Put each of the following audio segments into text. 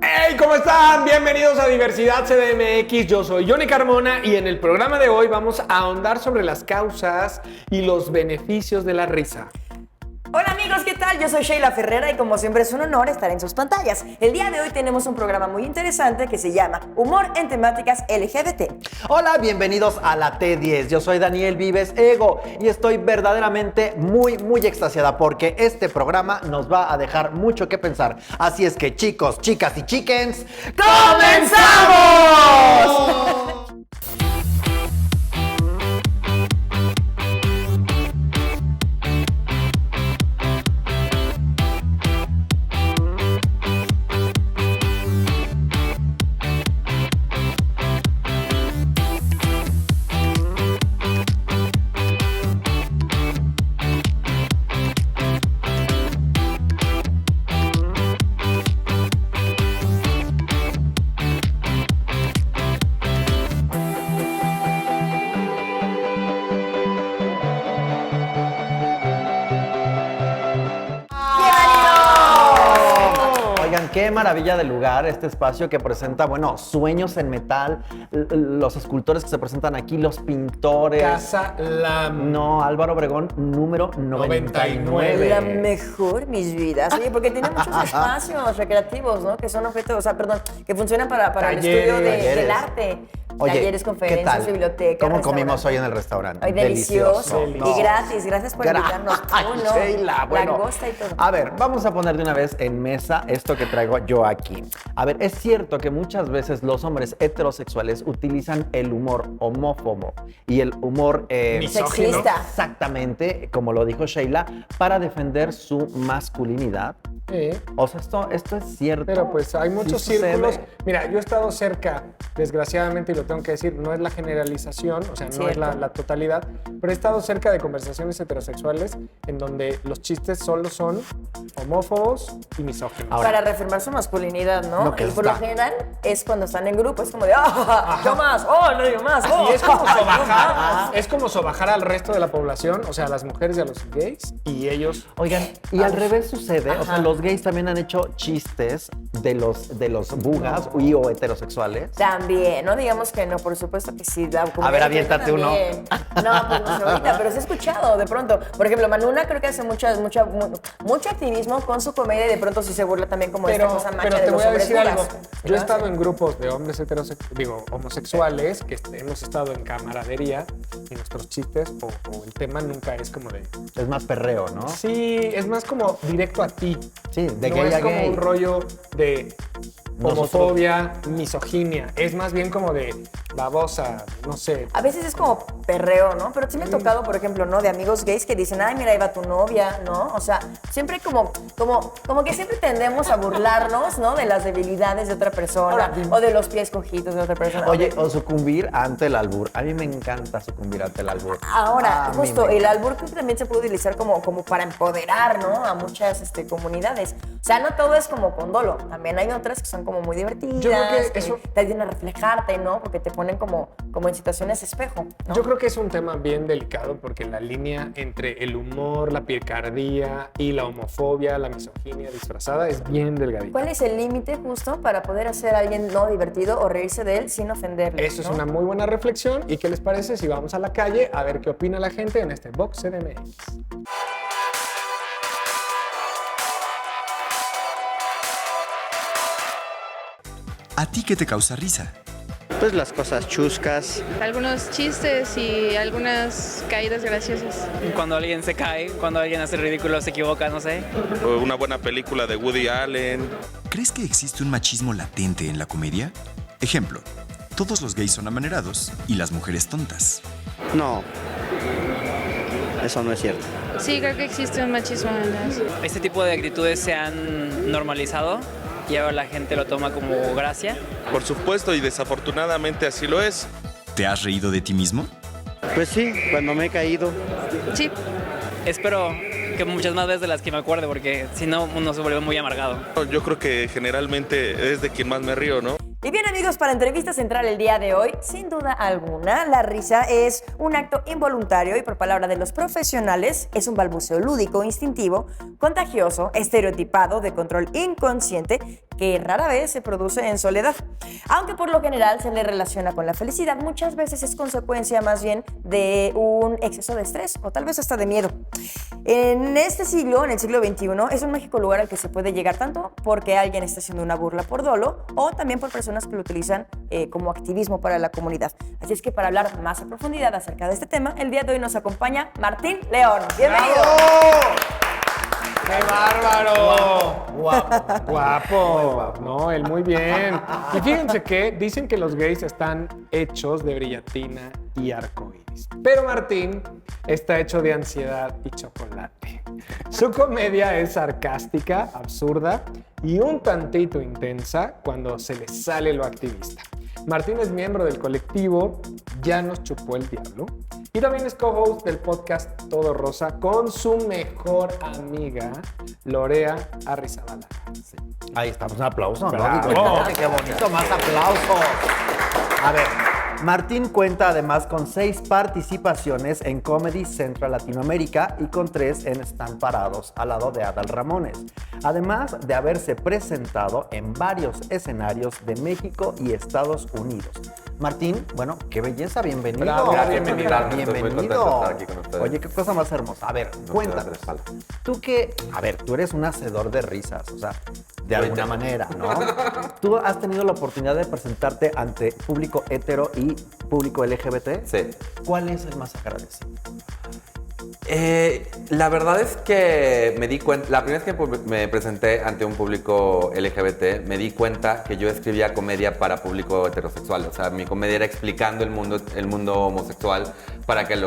Hey, ¿cómo están? Bienvenidos a Diversidad CDMX. Yo soy Johnny Carmona y en el programa de hoy vamos a ahondar sobre las causas y los beneficios de la risa. Hola amigos, ¿qué tal? Yo soy Sheila Ferrera y como siempre es un honor estar en sus pantallas. El día de hoy tenemos un programa muy interesante que se llama Humor en temáticas LGBT. Hola, bienvenidos a la T10. Yo soy Daniel Vives Ego y estoy verdaderamente muy extasiada porque este programa nos va a dejar mucho que pensar. Así es que chicos, chicas y chickens, ¡comenzamos! Qué maravilla de lugar este espacio que presenta, sueños en metal, los escultores que se presentan aquí, los pintores. Casa Lam. No, Álvaro Obregón, número 99. La mejor, mis vidas. Oye, porque tiene muchos espacios recreativos, ¿no? Que son objetos, que funcionan para el estudio del arte. Oye, talleres, conferencias, bibliotecas. ¿Cómo comimos hoy en el restaurante? Ay, delicioso. No. Y gratis. Gracias por invitarnos. Sheila, Langosta y todo. A ver, vamos a poner de una vez en mesa esto que traigo yo aquí. A ver, es cierto que muchas veces los hombres heterosexuales utilizan el humor homófobo y el humor misógino. Sexista. Exactamente, como lo dijo Sheila, para defender su masculinidad. Sí. O sea, esto es cierto. Pero pues hay muchos Sí círculos. sucede. Mira, yo he estado cerca, desgraciadamente, y lo tengo que decir, no es la generalización, o sea, no es la totalidad, pero he estado cerca de conversaciones heterosexuales en donde los chistes solo son homófobos y misóginos. Ahora, para reafirmar su masculinidad, ¿no? No, que y por lo está. general es cuando están en grupo, es como de, yo más, no digo más, Y es como yo más. sobajar, es como sobajar al resto de la población, o sea, a las mujeres y a los gays, y ellos... Oigan, y al revés sucede, o sea, Ajá. los gays también han hecho chistes de los bugas o heterosexuales. También, no digamos que no, por supuesto que sí. A ver, aviéntate uno. No, pues no sé ahorita, pero sí he escuchado de pronto. Por ejemplo, Manuna creo que hace mucho activismo con su comedia y de pronto sí se burla también como de esta cosa macha Pero de te los voy a hombres decir algo. bugas. Yo he estado en grupos de hombres homosexuales que hemos estado en camaradería y nuestros chistes o el tema nunca es como de... Es más perreo, ¿no? Sí, es más como directo a ti. Sí, de no gay es a como gay. un rollo de homofobia, misoginia. Es más bien como de babosa, no sé. A veces es como perreo, ¿no? Pero sí me ha tocado, por ejemplo, ¿no? De amigos gays que dicen, ay, mira, ahí va tu novia, ¿no? O sea, siempre como que siempre tendemos a burlarnos, ¿no? De las debilidades de otra persona o de los pies cogidos de otra persona. Oye, o sucumbir ante el albur. A mí me encanta sucumbir ante el albur. Ahora, A mí justo, me el encanta. albur creo que también se puede utilizar como para empoderar, ¿no? A muchas comunidades. O sea, no todo es como con dolo. También hay otras que son como muy divertidas, Yo creo que eso- te ayudan a reflejarte, ¿no? Porque te ponen como en situaciones espejo, ¿no? Yo creo que es un tema bien delicado porque la línea entre el humor, la picardía y la homofobia, la misoginia disfrazada es bien delgadita. ¿Cuál es el límite justo para poder hacer a alguien no divertido o reírse de él sin ofenderle? Eso es ¿no? una muy buena reflexión. ¿Y qué les parece si vamos a la calle a ver qué opina la gente en este Box CDMX? ¿A ti qué te causa risa? Pues las cosas chuscas. Algunos chistes y algunas caídas graciosas. Cuando alguien se cae, cuando alguien hace ridículo, se equivoca, no sé. Una buena película de Woody Allen. ¿Crees que existe un machismo latente en la comedia? Ejemplo, todos los gays son amanerados y las mujeres tontas. No, eso no es cierto. Sí, creo que existe un machismo en las... Este tipo de actitudes se han normalizado y ahora la gente lo toma como gracia. Por supuesto, y desafortunadamente así lo es. ¿Te has reído de ti mismo? Pues sí, cuando me he caído. Sí, Espero que muchas más veces de las que me acuerde, porque si no, uno se vuelve muy amargado. Yo creo que generalmente es de quien más me río, ¿no? Y bien, amigos, para entrevista central el día de hoy, sin duda alguna, la risa es un acto involuntario y, por palabra de los profesionales, es un balbuceo lúdico, instintivo, contagioso, estereotipado, de control inconsciente, que rara vez se produce en soledad. Aunque por lo general se le relaciona con la felicidad, muchas veces es consecuencia más bien de un exceso de estrés o tal vez hasta de miedo. En este siglo, en el siglo XXI, es un mágico lugar al que se puede llegar tanto porque alguien está haciendo una burla por dolo o también por personas que lo utilizan como activismo para la comunidad. Así es que para hablar más a profundidad acerca de este tema, el día de hoy nos acompaña Martín León. ¡Bienvenido! ¡Qué bárbaro! Guapo. Guapo. No, él muy bien. Y fíjense que dicen que los gays están hechos de brillantina y arcoíris. Pero Martín está hecho de ansiedad y chocolate. Su comedia es sarcástica, absurda y un tantito intensa cuando se le sale lo activista. Martín es miembro del colectivo Ya nos chupó el diablo y también es co-host del podcast Todo Rosa con su mejor amiga Lorea Arrizabalaga. Sí. Ahí estamos, un aplauso, ¿no? Bravo. ¡Qué bonito! ¡Más aplausos! A ver, Martín cuenta además con 6 participaciones en Comedy Central Latinoamérica y con 3 en Están Parados, al lado de Adal Ramones. Además de haberse presentado en varios escenarios de México y Estados Unidos. Martín, bueno, qué belleza, bienvenido. Bravo, Gracias por bienvenido. invitarme, estoy muy contento de estar aquí con ustedes. Oye, qué cosa más hermosa. A ver, cuéntanos. Tú tú eres un hacedor de risas, o sea, de alguna manera, ¿no? ¿Tú has tenido la oportunidad de presentarte ante público hetero y público LGBT? Sí. ¿Cuál es el más agradecido? La verdad es que me di cuenta, la primera vez que me presenté ante un público LGBT, me di cuenta que yo escribía comedia para público heterosexual. O sea, mi comedia era explicando el mundo homosexual para que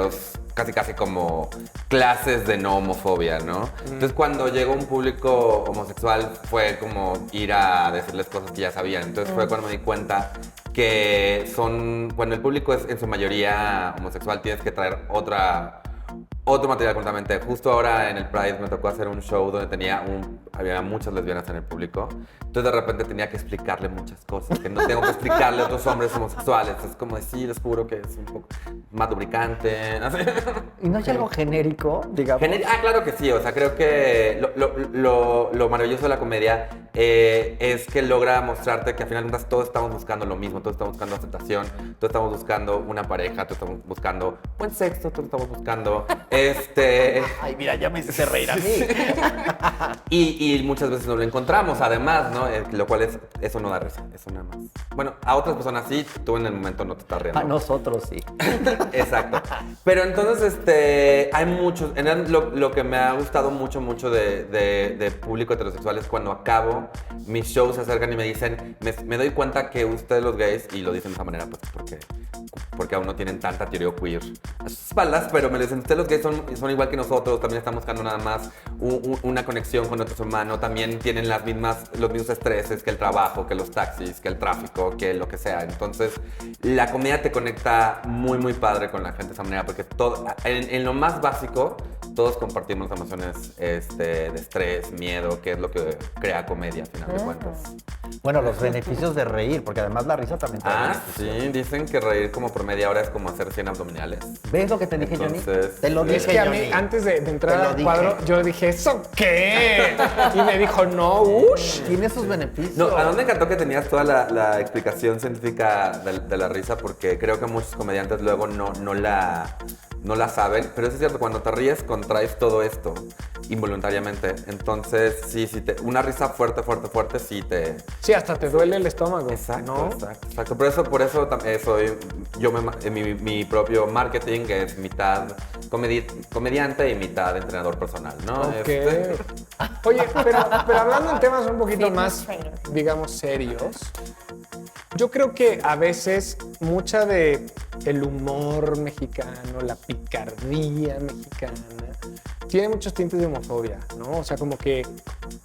casi como clases de no homofobia, ¿no? Entonces, cuando llegó un público homosexual, fue como ir a decirles cosas que ya sabían. Entonces, fue cuando me di cuenta que cuando el público es en su mayoría homosexual, tienes que traer otro material completamente. Justo ahora en el Pride me tocó hacer un show donde había muchas lesbianas en el público. Entonces de repente tenía que explicarle muchas cosas que no tengo que explicarle a otros hombres homosexuales. Es como decir, les juro que es un poco más lubricante. ¿Y no hay algo genérico, digamos? Claro que sí. O sea, creo que lo maravilloso de la comedia es que logra mostrarte que al final de cuentas todos estamos buscando lo mismo. Todos estamos buscando aceptación, todos estamos buscando una pareja, todos estamos buscando buen sexo, todos estamos buscando... Ay, mira, ya me hiciste reír a mí. Y muchas veces no lo encontramos, además, ¿no? Lo cual eso no da risa, eso nada más. Bueno, a otras personas sí, tú en el momento no te estás riendo. A nosotros sí. Exacto. Pero entonces, hay muchos... Lo que me ha gustado mucho de público heterosexual es cuando acabo, mis shows se acercan y me dicen, me doy cuenta que ustedes los gays, y lo dicen de esa manera, pues porque aún no tienen tanta teoría queer a sus espaldas, pero me dicen, ustedes los gays son igual que nosotros, también están buscando nada más una conexión con otro ser humano, también tienen los mismos estreses que el trabajo, que los taxis, que el tráfico, que lo que sea. Entonces, la comedia te conecta muy, muy padre con la gente de esa manera, porque en lo más básico, todos compartimos emociones de estrés, miedo, que es lo que crea comedia, al final de cuentas. Bueno, los beneficios de reír, porque además la risa también te da beneficios. Sí, dicen que reír como por media hora es como hacer 100 abdominales. ¿Ves lo que te dije, Johnny? Entonces, Te lo dije, Es que a mí, Johnny. antes de entrar Te lo al dije. cuadro, yo dije, ¿eso qué? Y me dijo, no, ush. Tiene sus beneficios. No, a mí me encantó que tenías toda la explicación científica de la risa, porque creo que muchos comediantes luego no la saben, pero eso es cierto, cuando te ríes contraes todo esto involuntariamente. Entonces, sí, una risa fuerte, sí te... Sí, hasta te duele el estómago. Exacto, ¿no? exacto. Por eso mi propio marketing es mitad comediante y mitad entrenador personal, ¿no? Ok. Oye, pero hablando en temas un poquito más, digamos, serios, yo creo que a veces mucha de el humor mexicano, la picardía mexicana, tiene muchos tintes de homofobia, ¿no? O sea, como que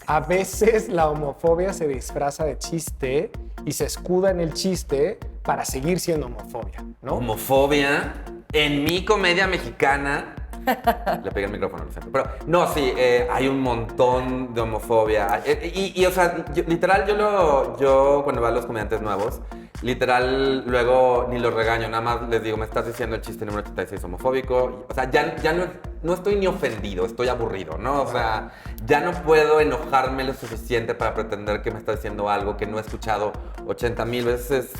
a veces la homofobia se disfraza de chiste y se escuda en el chiste para seguir siendo homofobia, ¿no? Homofobia en mi comedia mexicana. Le pegué el micrófono, lo siento. Pero, no, sí, hay un montón de homofobia. O sea, literal, yo cuando veo a los comediantes nuevos, literal, luego ni los regaño, nada más les digo, me estás diciendo el chiste número 86 homofóbico. O sea, ya no estoy ni ofendido, estoy aburrido, ¿no? O sea, ya no puedo enojarme lo suficiente para pretender que me está diciendo algo que no he escuchado 80,000 veces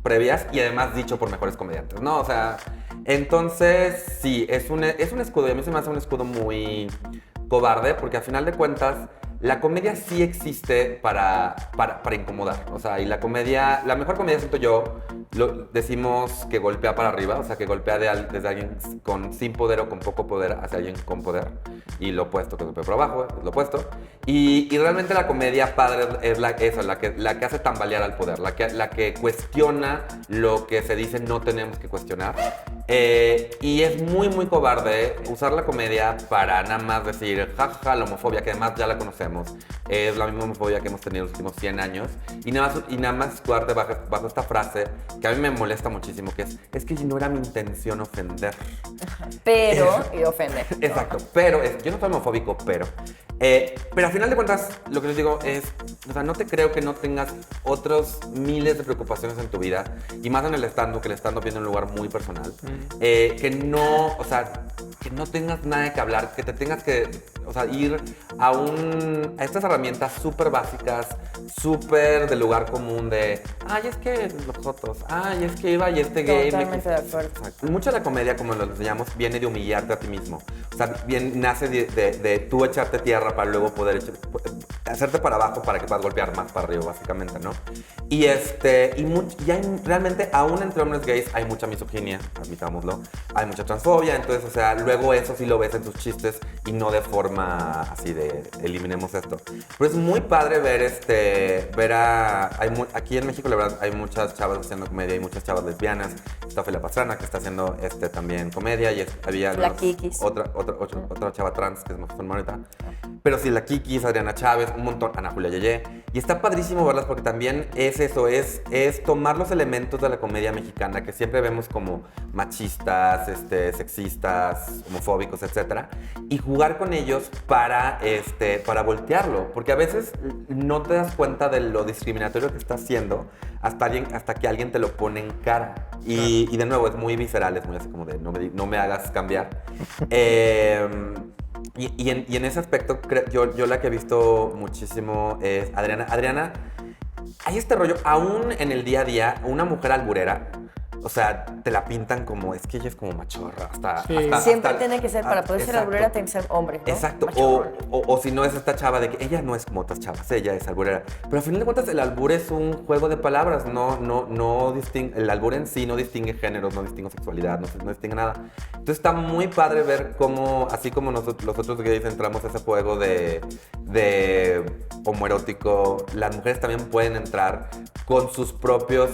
previas y además dicho por mejores comediantes, ¿no? O sea, entonces sí, es un escudo y a mí se me hace un escudo muy cobarde porque al final de cuentas la comedia sí existe para incomodar, o sea, y la mejor comedia siento yo, decimos que golpea para arriba, o sea, que golpea desde alguien sin poder o con poco poder hacia alguien con poder, y lo opuesto, que golpea por abajo, es lo opuesto, y realmente la comedia padre es la que hace tambalear al poder, la que cuestiona lo que se dice no tenemos que cuestionar, y es muy, muy cobarde usar la comedia para nada más decir, jaja, la homofobia, que además ya la conocemos. Es la misma homofobia que hemos tenido los últimos 100 años. Y nada más escudarte bajo esta frase que a mí me molesta muchísimo, que es que no era mi intención ofender. Pero, y ofende. Exacto, pero, yo no soy homofóbico, pero al final de cuentas, lo que les digo es, o sea, no te creo que no tengas otros miles de preocupaciones en tu vida, y más en el stand-up, que el stand-up viene de un lugar muy personal, que no tengas nada que hablar, que te tengas que, o sea, ir a estas herramientas súper básicas, súper del lugar común de, ay, es que los jotos, ay, es que iba y este gay. Totalmente de acuerdo. Mucha de la comedia, como lo enseñamos, viene de humillarte a ti mismo. O sea, nace de tú echarte tierra para luego poder hacerte para abajo para que puedas golpear más para arriba, básicamente, ¿no? Y realmente, aún entre hombres gays, hay mucha misoginia, admitámoslo. Hay mucha transfobia, entonces, o sea, luego eso sí lo ves en tus chistes y no de forma así de eliminemos esto. Pero es muy padre aquí en México, la verdad, hay muchas chavas haciendo comedia y muchas chavas lesbianas. Está Ophelia Pastrana, que está haciendo también comedia, y había la Kikis. otra chava trans que es más ahorita. Pero sí, la Kikis, Adriana Chávez, un montón, Ana Julia Yeye. Y está padrísimo verlas porque también es eso, es tomar los elementos de la comedia mexicana que siempre vemos como machistas, sexistas, homofóbicos, etcétera, y jugar con ellos para voltearlo, porque a veces no te das cuenta de lo discriminatorio que está haciendo hasta que alguien te lo pone en cara. Y de nuevo, es muy visceral, es muy así como de no me hagas cambiar. Y en ese aspecto, yo la que he visto muchísimo es Adriana. Adriana, hay este rollo, aún en el día a día, una mujer alburera, o sea, te la pintan como, es que ella es como machorra. Siempre tiene que ser, para poder ser alburera, tiene que ser hombre, ¿no? Exacto. O si no es esta chava de que ella no es como otras chavas, ella es alburera. Pero al final de cuentas, el albur es un juego de palabras. No distingue, el albur en sí no distingue géneros, no distingue sexualidad, no distingue nada. Entonces está muy padre ver cómo, así como los otros gays entramos a ese juego de homoerótico, las mujeres también pueden entrar con sus propios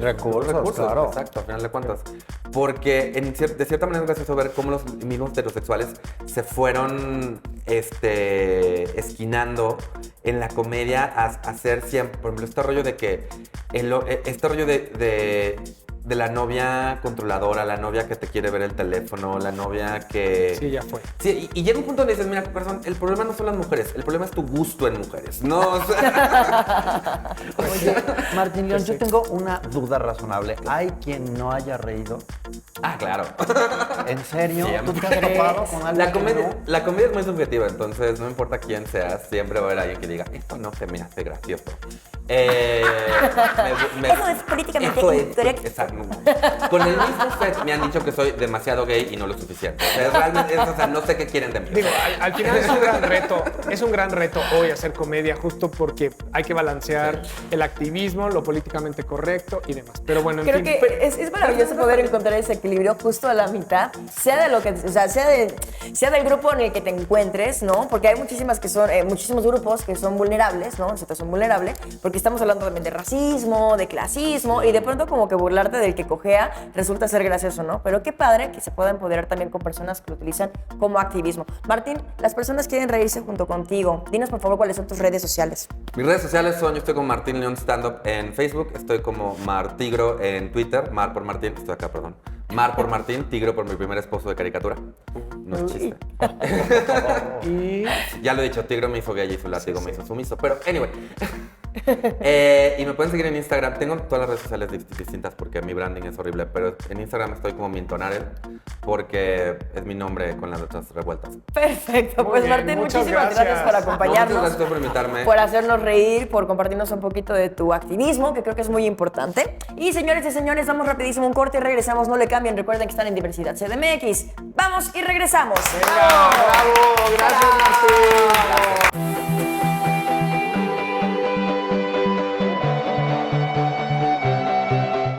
recursos, claro. Exacto, al final de cuentas. Porque de cierta manera es gracioso ver cómo los mismos heterosexuales se fueron esquinando en la comedia a hacer siempre, por ejemplo, este rollo de que este rollo de la novia controladora, la novia que te quiere ver el teléfono, la novia que... Sí, ya fue. Sí, y llega un punto donde dices, mira, corazón, el problema no son las mujeres, el problema es tu gusto en mujeres, ¿no? O sea... Oye, Martín León, yo tengo una duda razonable. ¿Hay quien no haya reído? Ah, claro. ¿En serio? Siempre. ¿Tú te has topado con alguien la comedia es muy subjetiva, entonces no importa quién seas, siempre va a haber alguien que diga, esto no se me hace gracioso. Eso es políticamente incorrecto. Exacto. Con el mismo set me han dicho que soy demasiado gay y no lo suficiente. O sea, realmente, no sé qué quieren de mí. Digo, al final es un gran reto. Es un gran reto hoy hacer comedia justo porque hay que balancear el activismo, lo políticamente correcto y demás. Pero bueno, creo que es maravilloso poder encontrar ese equilibrio justo a la mitad, sea de lo que, o sea, sea del grupo en el que te encuentres, ¿no? Porque hay muchísimos grupos que son vulnerables, ¿no? En situación vulnerable, porque estamos hablando también de racismo, de clasismo, y de pronto como que burlarte del que cojea resulta ser gracioso, ¿no? Pero qué padre que se pueda empoderar también con personas que lo utilizan como activismo. Martín, las personas quieren reírse junto contigo. Dinos, por favor, cuáles son tus redes sociales. Mis redes sociales son, yo estoy con Martín León Stand Up en Facebook, estoy como Martigro en Twitter, Mar por Martín, estoy acá, perdón. Mar por Martín, Tigro por mi primer esposo de caricatura. No es chiste. Y Ya lo he dicho, Tigro me hizo gay y su látigo me hizo sumiso. Pero, anyway. Y me pueden seguir en Instagram. Tengo todas las redes sociales distintas porque mi branding es horrible. Pero en Instagram estoy como Mintonarel porque es mi nombre con las letras revueltas. Perfecto. Muy Pues bien, Martín, muchas muchísimas gracias por gracias. acompañarnos. Muchas gracias por invitarme. Por hacernos reír, por compartirnos un poquito de tu activismo, que creo que es muy importante. Y señores y señores, vamos rapidísimo un corte y regresamos. No le cambien, recuerden que están en Diversidad CDMX. Vamos y regresamos. bravo, gracias Martín.